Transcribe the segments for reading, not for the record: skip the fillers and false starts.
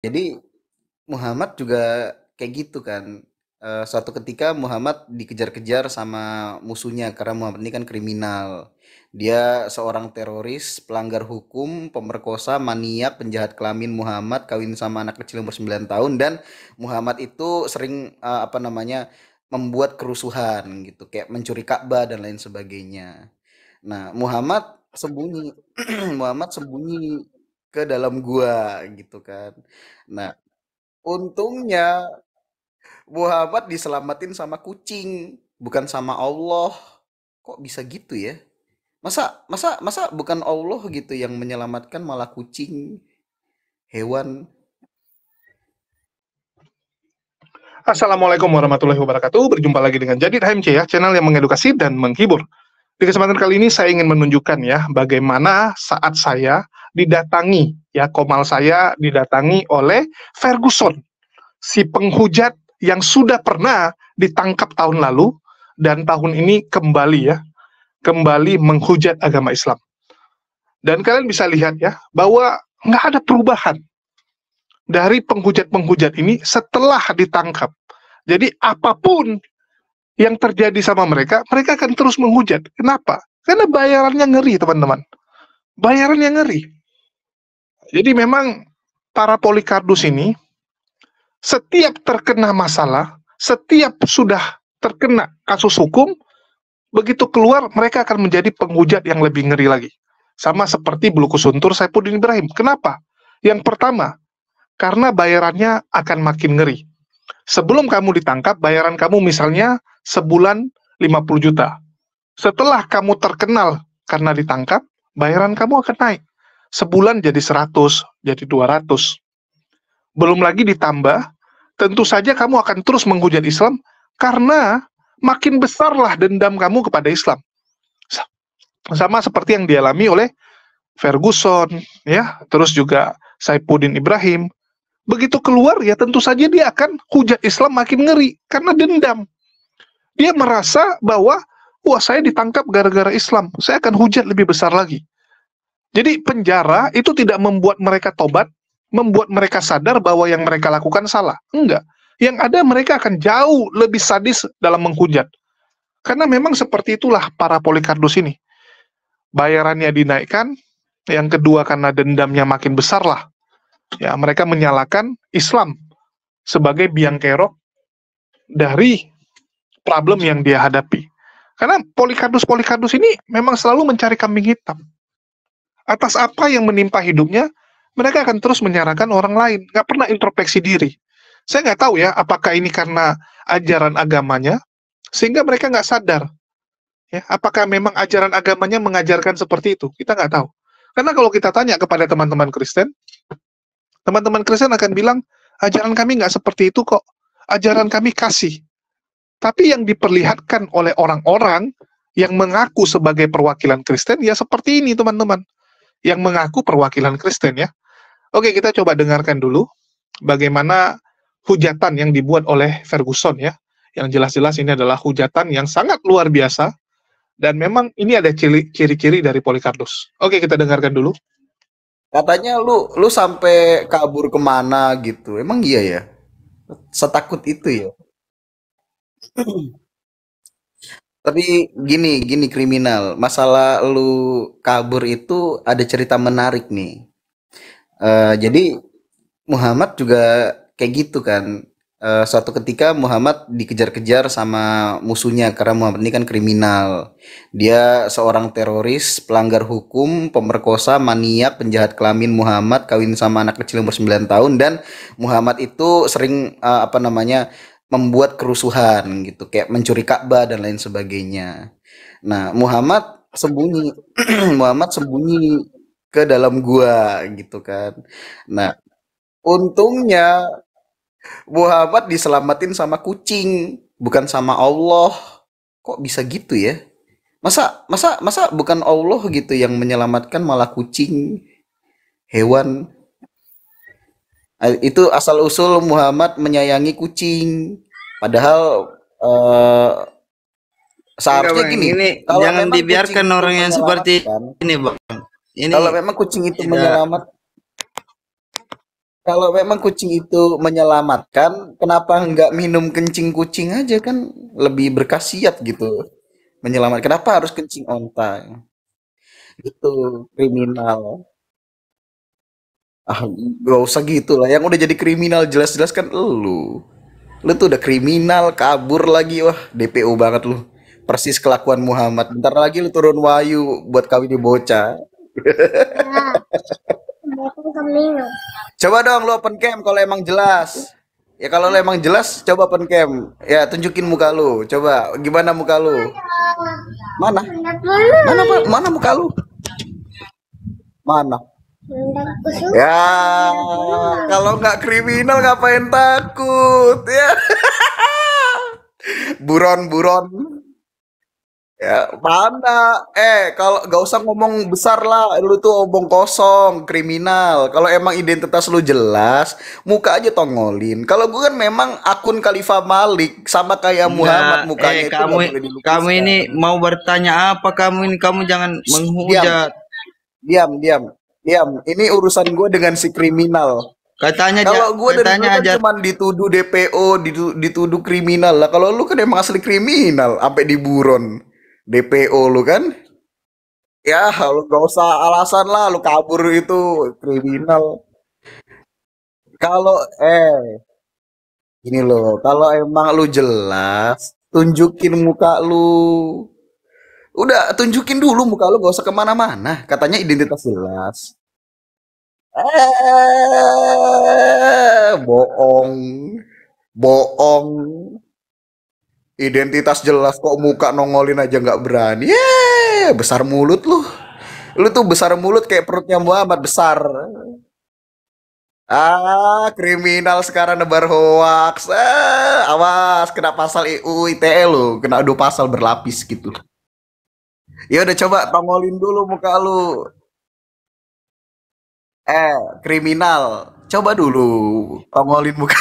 Jadi Muhammad juga kayak gitu kan. Suatu ketika Muhammad dikejar-kejar sama musuhnya karena Muhammad ini kan kriminal. Dia seorang teroris, pelanggar hukum, pemerkosa, maniak, penjahat kelamin. Muhammad kawin sama anak kecil umur 9 tahun dan Muhammad itu sering apa namanya membuat kerusuhan gitu, kayak mencuri Ka'bah dan lain sebagainya. Nah, Muhammad sembunyi Muhammad sembunyi ke dalam gua gitu kan. Nah, untungnya Muhammad diselamatin sama kucing, bukan sama Allah. Kok bisa gitu ya? Masa masa masa bukan Allah gitu yang menyelamatkan malah kucing, hewan. Assalamualaikum warahmatullahi wabarakatuh. Berjumpa lagi dengan Jadid HMC ya, channel yang mengedukasi dan menghibur. Di kesempatan kali ini saya ingin menunjukkan ya bagaimana saat saya didatangi ya komal saya didatangi oleh Ferguson, si penghujat yang sudah pernah ditangkap tahun lalu dan tahun ini kembali menghujat agama Islam. Dan kalian bisa lihat ya bahwa nggak ada perubahan dari penghujat-penghujat ini setelah ditangkap. Jadi apapun yang terjadi sama mereka, mereka akan terus menghujat. Kenapa? Karena bayarannya ngeri, teman-teman. Bayarannya ngeri. Jadi memang para Polikardus ini, setiap terkena masalah, setiap sudah terkena kasus hukum, begitu keluar, mereka akan menjadi penghujat yang lebih ngeri lagi. Sama seperti Bulukus Suntur Saifuddin Ibrahim. Kenapa? Yang pertama, karena bayarannya akan makin ngeri. Sebelum kamu ditangkap, bayaran kamu misalnya sebulan 50 juta. Setelah kamu terkenal karena ditangkap, bayaran kamu akan naik. Sebulan jadi 100, jadi 200. Belum lagi ditambah, tentu saja kamu akan terus menghujat Islam karena makin besarlah dendam kamu kepada Islam. Sama seperti yang dialami oleh Ferguson, ya, terus juga Saifuddin Ibrahim. Begitu keluar, ya tentu saja dia akan hujat Islam makin ngeri karena dendam. Dia merasa bahwa, wah saya ditangkap gara-gara Islam, saya akan hujat lebih besar lagi. Jadi penjara itu tidak membuat mereka tobat, membuat mereka sadar bahwa yang mereka lakukan salah. Enggak. Yang ada mereka akan jauh lebih sadis dalam menghujat. Karena memang seperti itulah para Polikardus ini. Bayarannya dinaikkan, yang kedua karena dendamnya makin besar lah. Ya, mereka menyalahkan Islam sebagai biang kerok dari problem yang dia hadapi. Karena Polikardus-Polikardus ini memang selalu mencari kambing hitam. Atas apa yang menimpa hidupnya, mereka akan terus menyalahkan orang lain, nggak pernah introspeksi diri. Saya nggak tahu ya, apakah ini karena ajaran agamanya, sehingga mereka nggak sadar. Ya, apakah memang ajaran agamanya mengajarkan seperti itu? Kita nggak tahu. Karena kalau kita tanya kepada teman-teman Kristen akan bilang, ajaran kami nggak seperti itu kok. Ajaran kami kasih. Tapi yang diperlihatkan oleh orang-orang yang mengaku sebagai perwakilan Kristen, ya seperti ini teman-teman. Yang mengaku perwakilan Kristen ya. Oke, kita coba dengarkan dulu bagaimana hujatan yang dibuat oleh Ferguson ya. Yang jelas-jelas ini adalah hujatan yang sangat luar biasa dan memang ini ada ciri-ciri dari Polikardus. Oke, kita dengarkan dulu. Katanya lu sampai kabur kemana gitu. Emang iya ya? Setakut itu ya? Tapi gini, gini kriminal. Masalah lu kabur itu ada cerita menarik nih. Jadi Muhammad juga kayak gitu kan. Suatu ketika Muhammad dikejar-kejar sama musuhnya karena Muhammad ini kan kriminal. Dia seorang teroris, pelanggar hukum, pemerkosa, maniak, penjahat kelamin. Muhammad kawin sama anak kecil umur 9 tahun dan Muhammad itu sering apa namanya membuat kerusuhan gitu, kayak mencuri Ka'bah dan lain sebagainya. Nah, Muhammad sembunyi Muhammad sembunyi ke dalam gua gitu kan. Nah, untungnya Muhammad diselamatin sama kucing, bukan sama Allah. Kok bisa gitu ya? Masa masa masa bukan Allah gitu yang menyelamatkan malah kucing, hewan. Itu asal usul Muhammad menyayangi kucing. Padahal eh, Enggak seharusnya bang, gini, ini kalau jangan memang kucing dibiarkan itu orang yang seperti menyelamatkan, ini bang. Ini kalau memang kucing itu tidak menyelamat Kalau memang kucing itu menyelamatkan, kenapa nggak minum kencing kucing aja kan lebih berkhasiat gitu. Menyelamatkan. Kenapa harus kencing onta? Itu kriminal. Ah, gak usah gitu lah. Yang udah jadi kriminal jelas-jelas kan elu. Lu tuh udah kriminal, kabur lagi. Wah, DPO banget lu. Persis kelakuan Muhammad. Bentar lagi lu turun wahyu buat kawin di bocah. Coba dong lu open cam kalau emang jelas. Ya kalau lu emang jelas, coba open cam. Ya tunjukin muka lu. Coba gimana muka lu? Mana? Mana muka lu? Mana? Ya, kalau nggak kriminal ngapain takut? Ya, buron-buron. Ya, mana? Kalau nggak usah ngomong besar lah, lu tuh omong kosong, kriminal. Kalau emang identitas lu jelas, muka aja tongolin. Kalau gue kan memang akun Khalifah Malik, sama kayak Enggak, Muhammad, mukanya itu kamu nggak boleh kamu ini dilukiskan. mau bertanya apa kamu ini? Kamu jangan Shh, diam, menghujat. diam, diam, diam. Ini urusan gue dengan si kriminal. Kalau gue dari Katanya dulu kan aja cuman dituduh DPO, dituduh kriminal lah. Kalau lu kan emang asli kriminal, sampai di buron. DPO lu kan? Ya, lu gak usah alasan lah, lu kabur itu kriminal. Kalau gini loh, kalau emang lu jelas, tunjukin muka lu. Udah, tunjukin dulu muka lu, gak usah kemana-mana. Katanya identitas jelas. Bohong, bohong. Identitas jelas kok muka nongolin aja nggak berani. Besar mulut lu. Lu tuh besar mulut kayak perutnya Muhammad besar. Kriminal sekarang nebar hoax. Awas kena pasal UU ITE lu, kena 2 pasal berlapis gitu. Ya udah coba tongolin dulu muka lu. Kriminal. Coba dulu tongolin muka.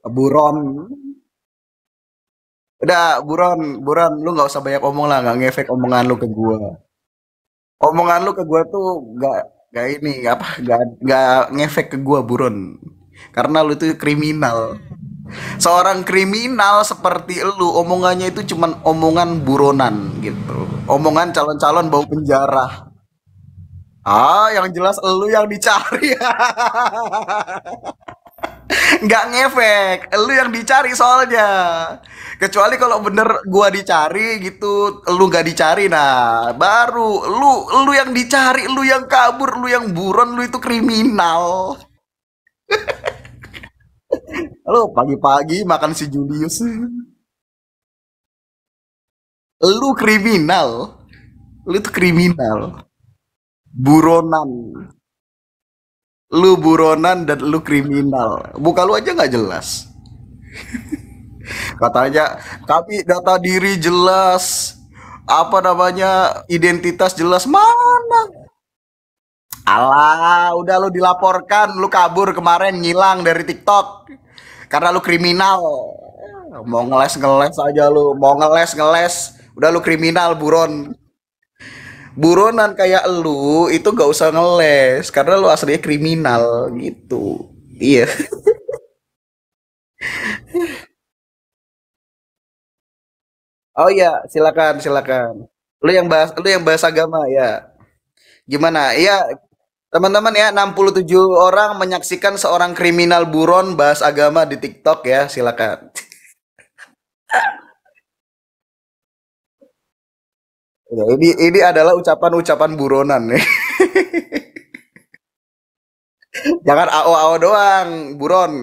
Buron. Udah, buron, buron, lu nggak usah banyak omong lah, nggak ngefek omongan lu ke gua. Omongan lu ke gua tuh nggak ini apa nggak ngefek ke gua buron karena lu tuh kriminal, seorang kriminal seperti lu omongannya itu cuman omongan buronan gitu, omongan calon-calon bau penjara. Yang jelas lu yang dicari. Nggak ngefek, lu yang dicari soalnya, kecuali kalau bener gua dicari gitu, lu nggak dicari, nah baru lu yang dicari, lu yang kabur, lu yang buron, lu itu kriminal. Lu pagi-pagi makan si Julius, lu kriminal, lu itu kriminal, buronan, lu buronan dan lu kriminal, muka lu aja nggak jelas. Katanya kami data diri jelas, apa namanya, identitas jelas, mana? Alah, udah lu dilaporkan, lu kabur kemarin ngilang dari TikTok karena lu kriminal. Mau ngeles ngeles aja lu, mau ngeles ngeles, udah lu kriminal buron. Buronan kayak lu itu gak usah ngeles karena lu aslinya kriminal gitu. Iya. Oh iya, silakan, silakan. Lu yang bahas agama ya. Gimana? Iya, teman-teman ya, 67 orang menyaksikan seorang kriminal buron bahas agama di TikTok ya, silakan. Ya, ini adalah ucapan-ucapan buronan nih. Jangan AO-AO doang, buron.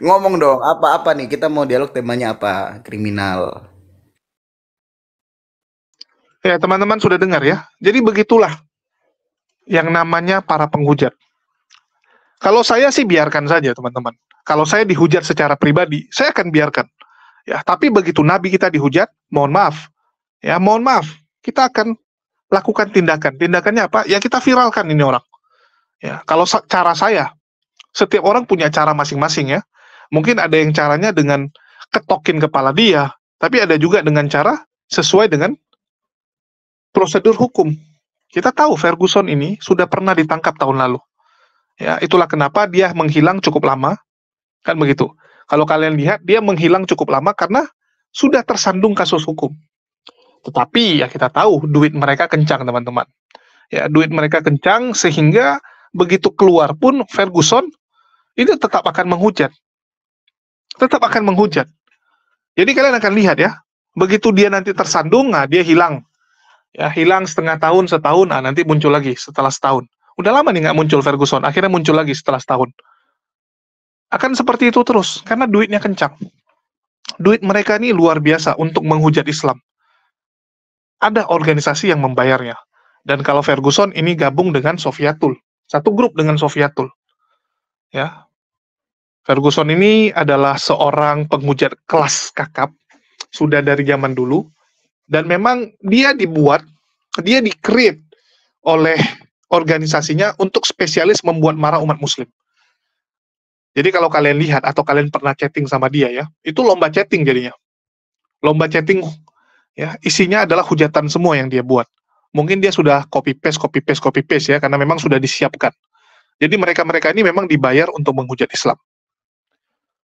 Ngomong dong, apa-apa nih? Kita mau dialog temanya apa? Kriminal. Ya, teman-teman sudah dengar ya. Jadi begitulah yang namanya para penghujat. Kalau saya sih biarkan saja, teman-teman. Kalau saya dihujat secara pribadi, saya akan biarkan. Ya, tapi begitu Nabi kita dihujat, mohon maaf. Ya, mohon maaf. Kita akan lakukan tindakan. Tindakannya apa? Ya kita viralkan ini orang. Ya, kalau cara saya, setiap orang punya cara masing-masing ya. Mungkin ada yang caranya dengan ketokin kepala dia, tapi ada juga dengan cara sesuai dengan prosedur hukum. Kita tahu Ferguson ini sudah pernah ditangkap tahun lalu. Ya, itulah kenapa dia menghilang cukup lama, kan begitu. Kalau kalian lihat, dia menghilang cukup lama karena sudah tersandung kasus hukum. Tetapi ya kita tahu duit mereka kencang, teman-teman. Ya, duit mereka kencang sehingga begitu keluar pun Ferguson itu tetap akan menghujat. Tetap akan menghujat. Jadi kalian akan lihat ya, begitu dia nanti tersandung, nah dia hilang. Ya, hilang setengah tahun, setahun, nah nanti muncul lagi setelah setahun. Udah lama nih nggak muncul Ferguson, akhirnya muncul lagi setelah setahun. Akan seperti itu terus, karena duitnya kencang. Duit mereka ini luar biasa untuk menghujat Islam. Ada organisasi yang membayarnya. Dan kalau Ferguson ini gabung dengan Sofiatul, satu grup dengan Sofiatul. Ya, Ferguson ini adalah seorang penghujat kelas kakap, sudah dari zaman dulu, dan memang dia di-create oleh organisasinya untuk spesialis membuat marah umat muslim. Jadi kalau kalian lihat atau kalian pernah chatting sama dia ya, itu lomba chatting jadinya. Lomba chatting ya, isinya adalah hujatan semua yang dia buat. Mungkin dia sudah copy paste ya, karena memang sudah disiapkan. Jadi mereka-mereka ini memang dibayar untuk menghujat Islam.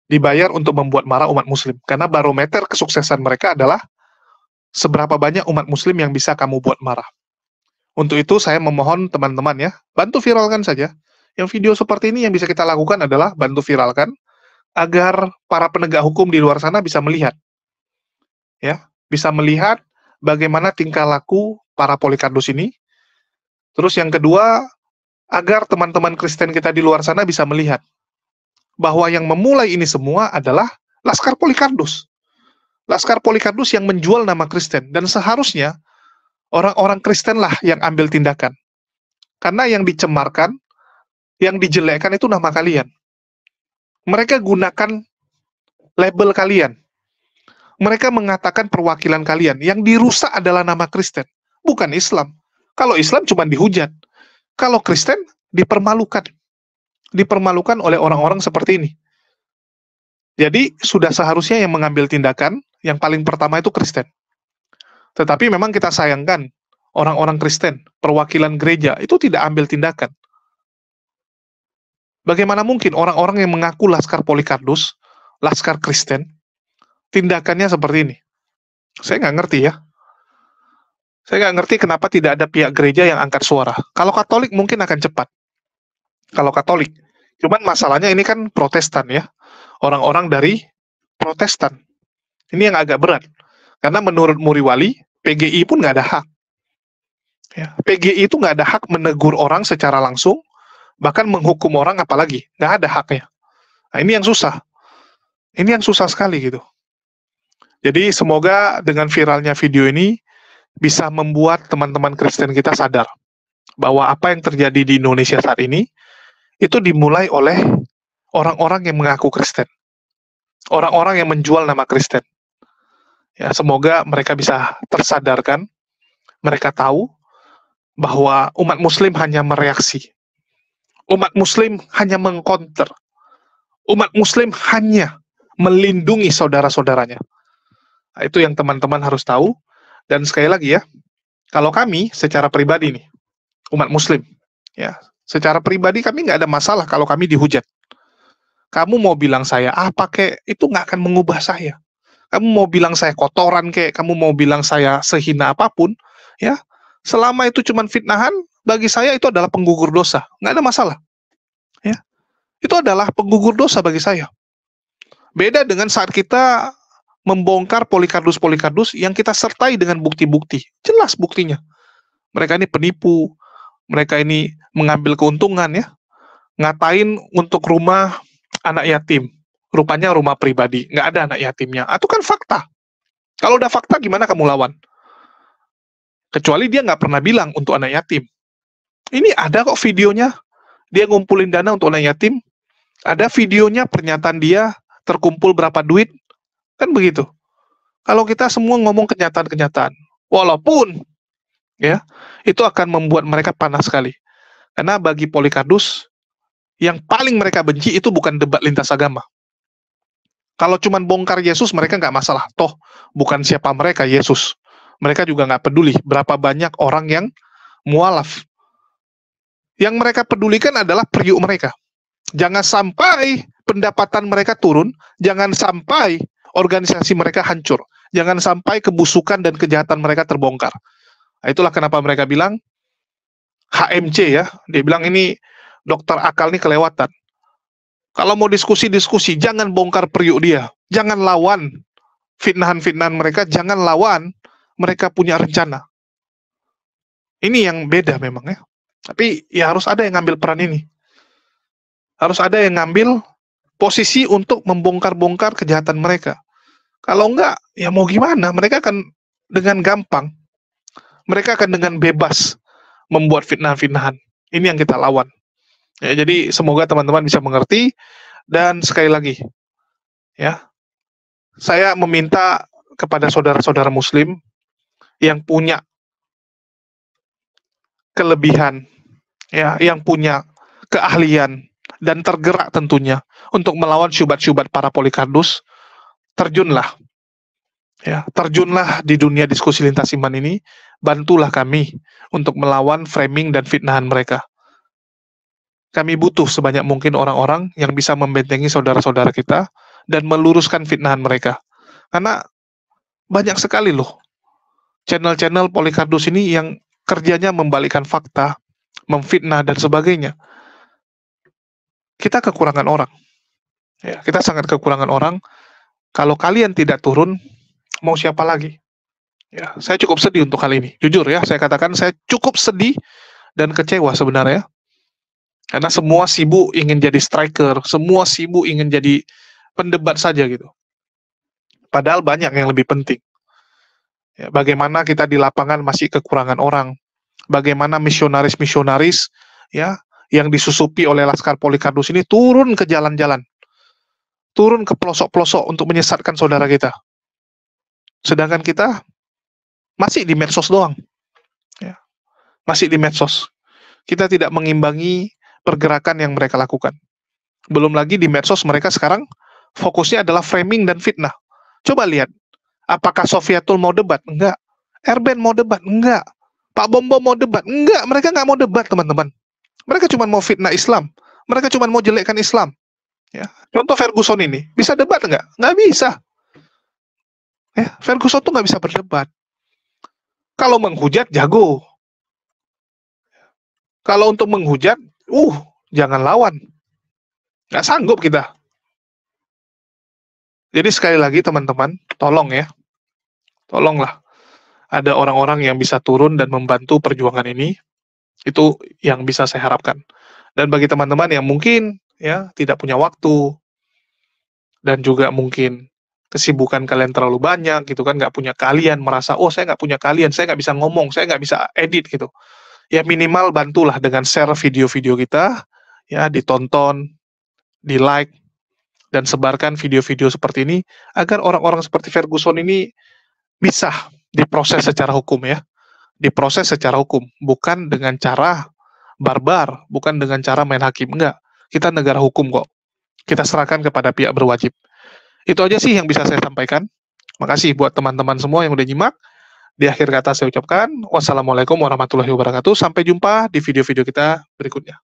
Dibayar untuk membuat marah umat muslim. Karena barometer kesuksesan mereka adalah seberapa banyak umat muslim yang bisa kamu buat marah. Untuk itu saya memohon teman-teman ya, bantu viralkan saja. Yang video seperti ini yang bisa kita lakukan adalah bantu viralkan agar para penegak hukum di luar sana bisa melihat. Ya, bisa melihat bagaimana tingkah laku para Polycardos ini. Terus yang kedua, agar teman-teman Kristen kita di luar sana bisa melihat bahwa yang memulai ini semua adalah Laskar Polycardos. Laskar Polycardos yang menjual nama Kristen, dan seharusnya orang-orang Kristen lah yang ambil tindakan. Karena yang dicemarkan, yang dijelekkan itu nama kalian. Mereka gunakan label kalian. Mereka mengatakan perwakilan kalian. Yang dirusak adalah nama Kristen, bukan Islam. Kalau Islam cuma dihujat. Kalau Kristen dipermalukan. Dipermalukan oleh orang-orang seperti ini. Jadi sudah seharusnya yang mengambil tindakan, yang paling pertama itu Kristen. Tetapi memang kita sayangkan, orang-orang Kristen, perwakilan gereja, itu tidak ambil tindakan. Bagaimana mungkin orang-orang yang mengaku Laskar Polycardos, Laskar Kristen, tindakannya seperti ini? Saya nggak ngerti ya. Saya nggak ngerti kenapa tidak ada pihak gereja yang angkat suara. Kalau Katolik mungkin akan cepat. Kalau Katolik. Cuman masalahnya ini kan Protestan ya. Orang-orang dari Protestan. Ini yang agak berat. Karena menurut Muriwali, PGI pun nggak ada hak. Ya, PGI itu nggak ada hak menegur orang secara langsung, bahkan menghukum orang apalagi. Nggak ada haknya. Nah, ini yang susah. Ini yang susah sekali gitu. Jadi semoga dengan viralnya video ini bisa membuat teman-teman Kristen kita sadar bahwa apa yang terjadi di Indonesia saat ini itu dimulai oleh orang-orang yang mengaku Kristen. Orang-orang yang menjual nama Kristen. Ya, semoga mereka bisa tersadarkan, mereka tahu bahwa umat muslim hanya mereaksi. Umat muslim hanya mengcounter. Umat muslim hanya melindungi saudara-saudaranya. Nah, itu yang teman-teman harus tahu. Dan sekali lagi ya, kalau kami secara pribadi nih, umat muslim, ya, secara pribadi kami nggak ada masalah kalau kami dihujat. Kamu mau bilang saya apa kek, itu nggak akan mengubah saya. Kamu mau bilang saya kotoran kek, kamu mau bilang saya sehina apapun, ya, selama itu cuma fitnahan, bagi saya itu adalah penggugur dosa, nggak ada masalah. Ya, itu adalah penggugur dosa bagi saya. Beda dengan saat kita membongkar Polycardos yang kita sertai dengan bukti-bukti. Jelas buktinya. Mereka ini penipu, mereka ini mengambil keuntungan ya. Ngatain untuk rumah anak yatim. Rupanya rumah pribadi, nggak ada anak yatimnya. Itu kan fakta. Kalau udah fakta gimana kamu lawan? Kecuali dia nggak pernah bilang untuk anak yatim. Ini ada kok videonya. Dia ngumpulin dana untuk anak yatim. Ada videonya, pernyataan dia terkumpul berapa duit. Kan begitu. Kalau kita semua ngomong kenyataan-kenyataan, walaupun ya, itu akan membuat mereka panas sekali. Karena bagi Polycardos, yang paling mereka benci itu bukan debat lintas agama. Kalau cuma bongkar Yesus, mereka nggak masalah. Toh, bukan siapa mereka, Yesus. Mereka juga nggak peduli berapa banyak orang yang mualaf. Yang mereka pedulikan adalah periuk mereka. Jangan sampai pendapatan mereka turun, jangan sampai organisasi mereka hancur, jangan sampai kebusukan dan kejahatan mereka terbongkar. Nah, itulah kenapa mereka bilang HMC ya, dia bilang ini dokter akal nih kelewatan. Kalau mau diskusi, jangan bongkar periuk dia, jangan lawan fitnahan-fitnahan mereka, jangan lawan mereka punya rencana. Ini yang beda memang ya. Tapi ya harus ada yang ngambil peran ini. Harus ada yang ngambil posisi untuk membongkar-bongkar kejahatan mereka. Kalau enggak, ya mau gimana? Mereka akan dengan gampang, mereka akan dengan bebas membuat fitnah-fitnahan. Ini yang kita lawan. Ya, jadi semoga teman-teman bisa mengerti. Dan sekali lagi, ya, saya meminta kepada saudara-saudara Muslim yang punya kelebihan, ya, yang punya keahlian dan tergerak tentunya untuk melawan syubhat-syubhat para Polikardus, terjunlah. Ya, terjunlah di dunia diskusi lintas iman ini, bantulah kami untuk melawan framing dan fitnahan mereka. Kami butuh sebanyak mungkin orang-orang yang bisa membentengi saudara-saudara kita dan meluruskan fitnahan mereka. Karena banyak sekali loh channel-channel Polikardus ini yang kerjanya membalikkan fakta, memfitnah dan sebagainya. Kita kekurangan orang. Ya, kita sangat kekurangan orang. Kalau kalian tidak turun, mau siapa lagi? Ya, saya cukup sedih untuk hal ini. Jujur ya, saya katakan saya cukup sedih dan kecewa sebenarnya. Karena semua sibuk ingin jadi striker, semua sibuk ingin jadi pendebat saja gitu. Padahal banyak yang lebih penting. Ya, bagaimana kita di lapangan masih kekurangan orang. Bagaimana misionaris-misionaris ya yang disusupi oleh Laskar Polikardus ini turun ke jalan-jalan, turun ke pelosok-pelosok untuk menyesatkan saudara kita. Sedangkan kita masih di medsos doang, ya. Masih di medsos. Kita tidak mengimbangi pergerakan yang mereka lakukan. Belum lagi di medsos mereka sekarang fokusnya adalah framing dan fitnah. Coba lihat, apakah Sofiatul mau debat? Enggak. Erben mau debat? Enggak. Pak Bombo mau debat? Enggak. Mereka nggak mau debat, teman-teman. Mereka cuma mau fitnah Islam. Mereka cuma mau jelekkan Islam. Ya. Contoh Ferguson ini, bisa debat nggak? Nggak bisa. Ya, Ferguson tuh nggak bisa berdebat. Kalau menghujat, jago. Kalau untuk menghujat, jangan lawan. Nggak sanggup kita. Jadi sekali lagi teman-teman, tolong ya. Tolonglah. Ada orang-orang yang bisa turun dan membantu perjuangan ini. Itu yang bisa saya harapkan. Dan bagi teman-teman yang mungkin ya tidak punya waktu dan juga mungkin kesibukan kalian terlalu banyak gitu kan, nggak punya keahlian, merasa saya nggak punya keahlian, saya nggak bisa ngomong, saya nggak bisa edit gitu. Ya minimal bantulah dengan share video-video kita, ya ditonton, di like, dan sebarkan video-video seperti ini agar orang-orang seperti Ferguson ini bisa diproses secara hukum ya. Diproses secara hukum, bukan dengan cara barbar, bukan dengan cara main hakim, enggak. Kita negara hukum kok. Kita serahkan kepada pihak berwajib. Itu aja sih yang bisa saya sampaikan. Makasih buat teman-teman semua yang udah nyimak. Di akhir kata saya ucapkan, wassalamualaikum warahmatullahi wabarakatuh. Sampai jumpa di video-video kita berikutnya.